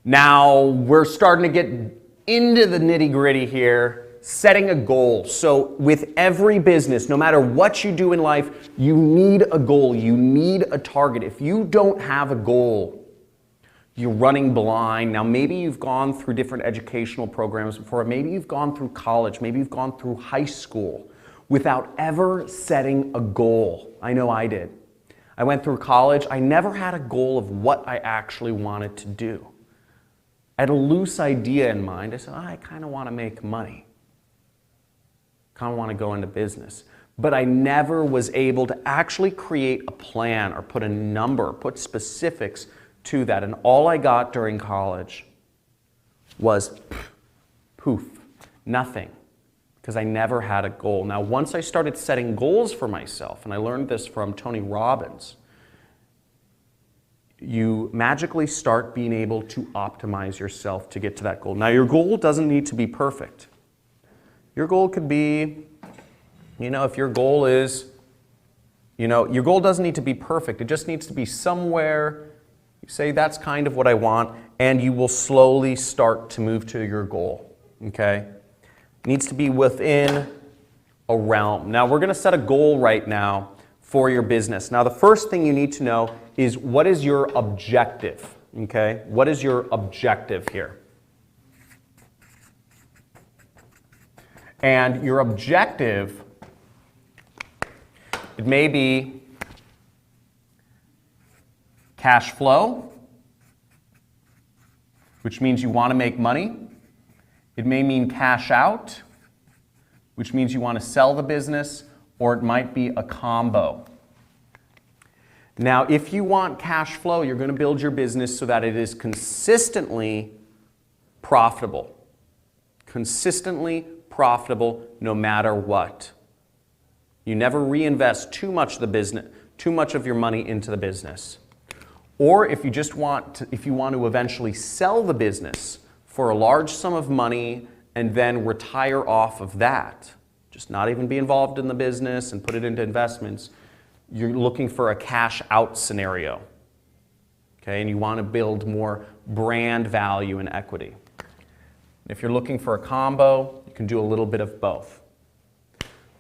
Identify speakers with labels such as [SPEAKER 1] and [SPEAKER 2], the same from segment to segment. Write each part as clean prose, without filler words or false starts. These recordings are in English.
[SPEAKER 1] Now we're starting to get into the nitty-gritty here, setting a goal. So with every business, no matter what you do in life, you need a goal, you need a target. If you don't have a goal, you're running blind. Now maybe you've gone through different educational programs before, maybe you've gone through college, maybe you've gone through high school without ever setting a goal. I know I did. I went through college, I never had a goal of what I actually wanted to do. I had a loose idea in mind. I said, I kind of want to make money. Kind of want to go into business. But I never was able to actually create a plan or put a number, put specifics to that. And all I got during college was poof, nothing, because I never had a goal. Now, once I started setting goals for myself, and I learned this from Tony Robbins, you magically start being able to optimize yourself to get to that goal. Now, your goal doesn't need to be perfect. Your goal could be, if your goal is, your goal doesn't need to be perfect. It just needs to be somewhere, you say that's kind of what I want, and you will slowly start to move to your goal, okay? It needs to be within a realm. Now, we're going to set a goal right now for your business. Now, the first thing you need to know is what is your objective, okay? What is your objective here? And your objective, it may be cash flow, which means you want to make money. It may mean cash out, which means you want to sell the business, or it might be a combo. Now, if you want cash flow, you're going to build your business so that it is consistently profitable. Consistently profitable no matter what. You never reinvest too much of your money into the business. Or if you want to eventually sell the business for a large sum of money and then retire off of that, just not even be involved in the business and put it into investments, you're looking for a cash out scenario. Okay, and you want to build more brand value and equity. If you're looking for a combo, you can do a little bit of both.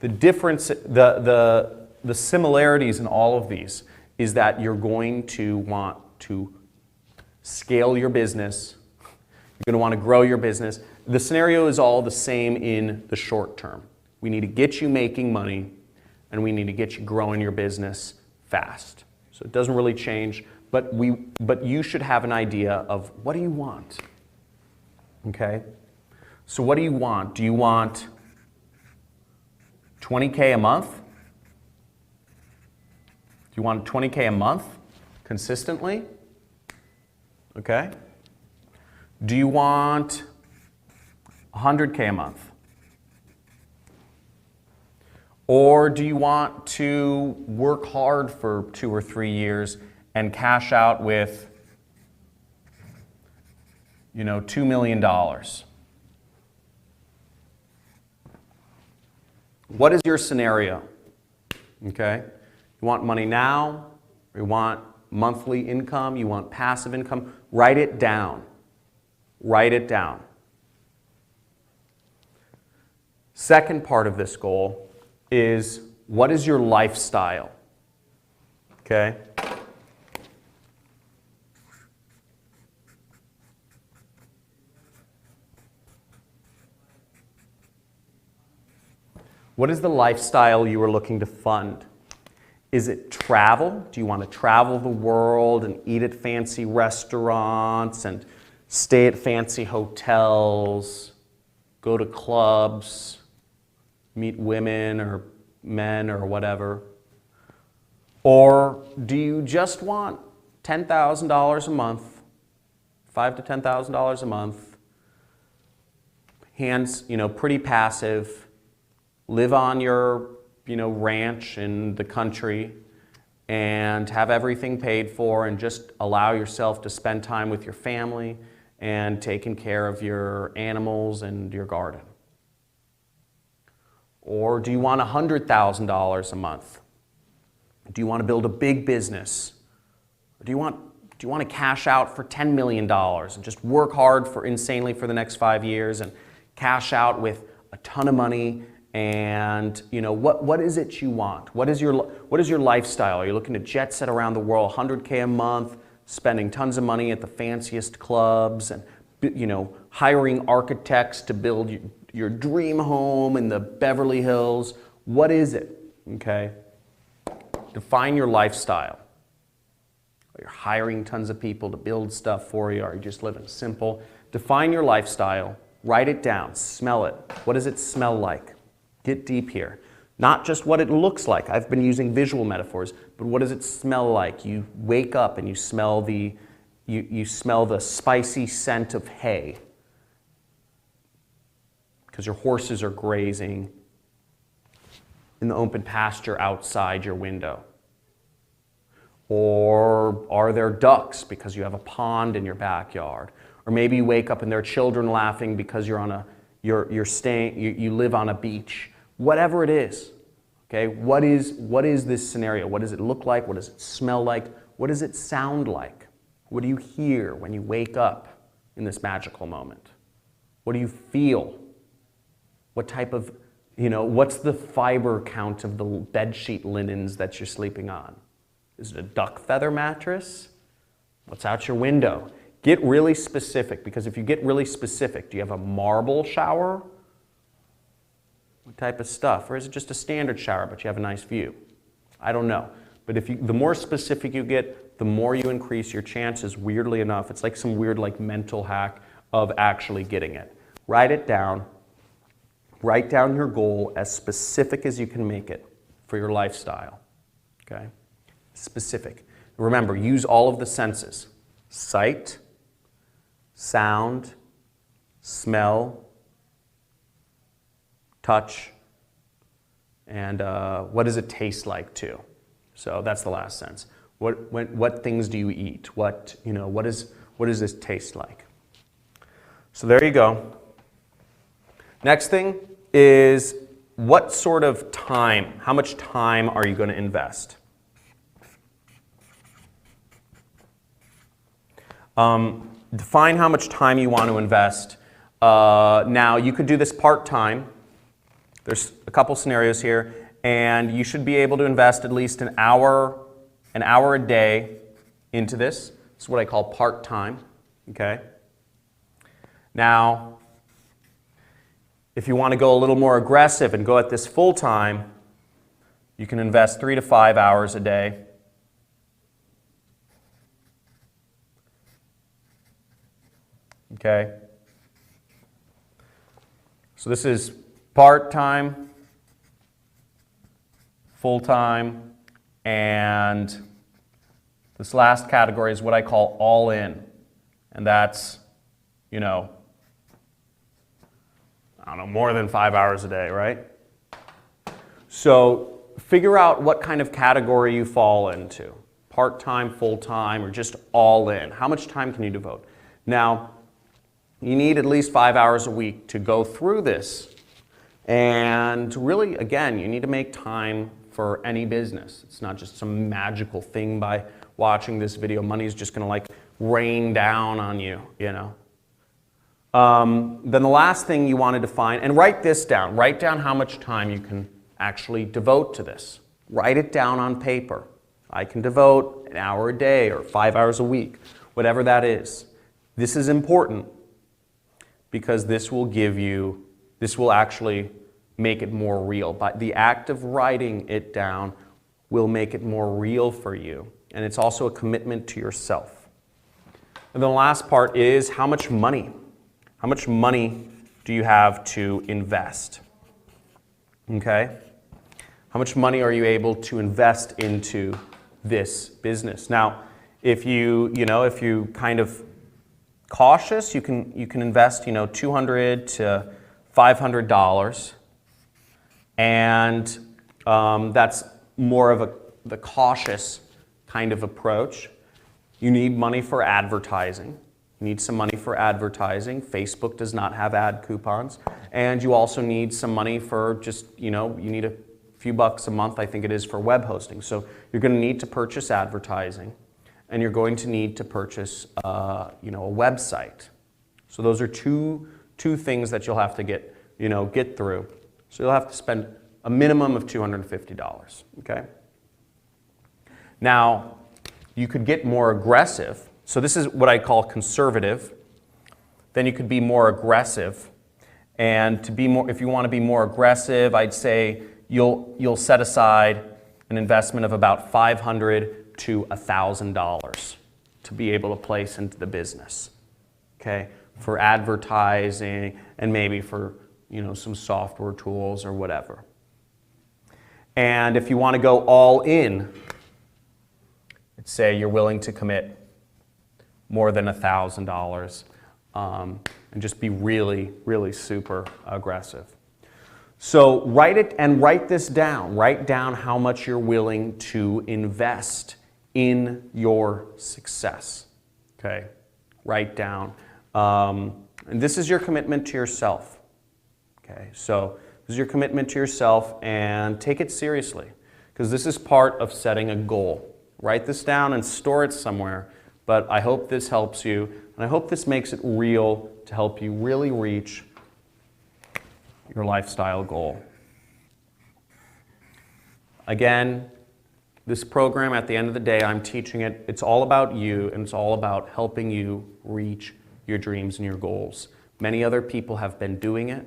[SPEAKER 1] The difference, the similarities in all of these is that you're going to want to scale your business. You're going to want to grow your business. The scenario is all the same in the short term. We need to get you making money, and we need to get you growing your business fast. So it doesn't really change, but you should have an idea of what do you want? Okay? So what do you want? Do you want $20K a month? Do you want $20K a month consistently? Okay. Do you want $100K a month? Or do you want to work hard for 2 or 3 years and cash out with, $2 million? What is your scenario? Okay? You want money now, or you want monthly income, you want passive income? Write it down. Write it down. Second part of this goal is, what is your lifestyle? Okay? What is the lifestyle you are looking to fund? Is it travel? Do you want to travel the world and eat at fancy restaurants and stay at fancy hotels, go to clubs, meet women or men or whatever? Or do you just want $10,000 a month, $5,000 to $10,000 a month, hands, pretty passive, live on your, ranch in the country and have everything paid for and just allow yourself to spend time with your family and taking care of your animals and your garden? Or do you want $100,000 a month? Do you want to build a big business? Or do you want Do you want to cash out for $10 million and just work hard for insanely for the next 5 years and cash out with a ton of money? And what is it you want? What is your lifestyle? Are you looking to jet set around the world, 100K a month, spending tons of money at the fanciest clubs, and hiring architects to build your dream home in the Beverly Hills? What is it? Okay? Define your lifestyle. Are you hiring tons of people to build stuff for you? Are you just living simple? Define your lifestyle. Write it down. Smell it. What does it smell like? Get deep here. Not just what it looks like. I've been using visual metaphors, but what does it smell like? You wake up and you smell the spicy scent of hay because your horses are grazing in the open pasture outside your window. Or are there ducks because you have a pond in your backyard? Or maybe you wake up and there are children laughing because you live on a beach. Whatever it is, okay? What is this scenario? What does it look like? What does it smell like? What does it sound like? What do you hear when you wake up in this magical moment? What do you feel? What type of, what's the fiber count of the bedsheet linens that you're sleeping on? Is it a duck feather mattress? What's out your window? Get really specific, because if you get really specific, do you have a marble shower? What type of stuff? Or is it just a standard shower, but you have a nice view? I don't know. But the more specific you get, the more you increase your chances, weirdly enough. It's like some weird mental hack of actually getting it. Write it down. Write down your goal as specific as you can make it for your lifestyle. Okay? Specific. Remember, use all of the senses. Sight, sound, smell, touch, and what does it taste like too? So that's the last sense. What things do you eat? What does this taste like? So there you go. Next thing is, what sort of time, how much time are you going to invest? Define how much time you want to invest. Now, you could do this part-time. There's a couple scenarios here, and you should be able to invest at least an hour a day into this. This is what I call part-time, okay? Now, if you want to go a little more aggressive and go at this full-time, you can invest 3 to 5 hours a day. Okay? So this is part-time, full-time, and this last category is what I call all-in. And that's, I don't know, more than 5 hours a day, right? So figure out what kind of category you fall into. Part-time, full-time, or just all-in. How much time can you devote? Now, you need at least 5 hours a week to go through this. And really, again, you need to make time for any business. It's not just some magical thing by watching this video. Money is just going to rain down on you, Then the last thing you want to define, and write this down. Write down how much time you can actually devote to this. Write it down on paper. I can devote an hour a day or 5 hours a week, whatever that is. This is important, because this will actually make it more real. But the act of writing it down will make it more real for you. And it's also a commitment to yourself. And the last part is, how much money? How much money do you have to invest? Okay? How much money are you able to invest into this business? Now, if you kind of cautious, you can invest, $200 to $500, and that's more of the cautious kind of approach. You need money for advertising. You need some money for advertising. Facebook does not have ad coupons, and you also need some money for just you need a few bucks a month, I think it is, for web hosting. So you're going to need to purchase advertising. and you're going to need to purchase a website. So those are two things that you'll have to get through. So you'll have to spend a minimum of $250, okay? Now, you could get more aggressive. So this is what I call conservative. Then you could be more aggressive. And if you want to be more aggressive, I'd say you'll set aside an investment of about $500 to $1,000 to be able to place into the business, okay? For advertising and maybe for some software tools or whatever. And if you want to go all in, let's say you're willing to commit more than $1,000 and just be really, really super aggressive. So write this down. Write down how much you're willing to invest in your success. Okay, write down. And this is your commitment to yourself. Okay, so this is your commitment to yourself, and take it seriously, because this is part of setting a goal. Write this down and store it somewhere, but I hope this helps you, and I hope this makes it real to help you really reach your lifestyle goal. Again, this program, at the end of the day, I'm teaching it. It's all about you, and it's all about helping you reach your dreams and your goals. Many other people have been doing it,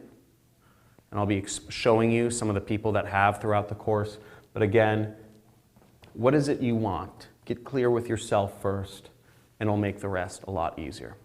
[SPEAKER 1] and I'll be showing you some of the people that have throughout the course. But again, what is it you want? Get clear with yourself first, and it'll make the rest a lot easier.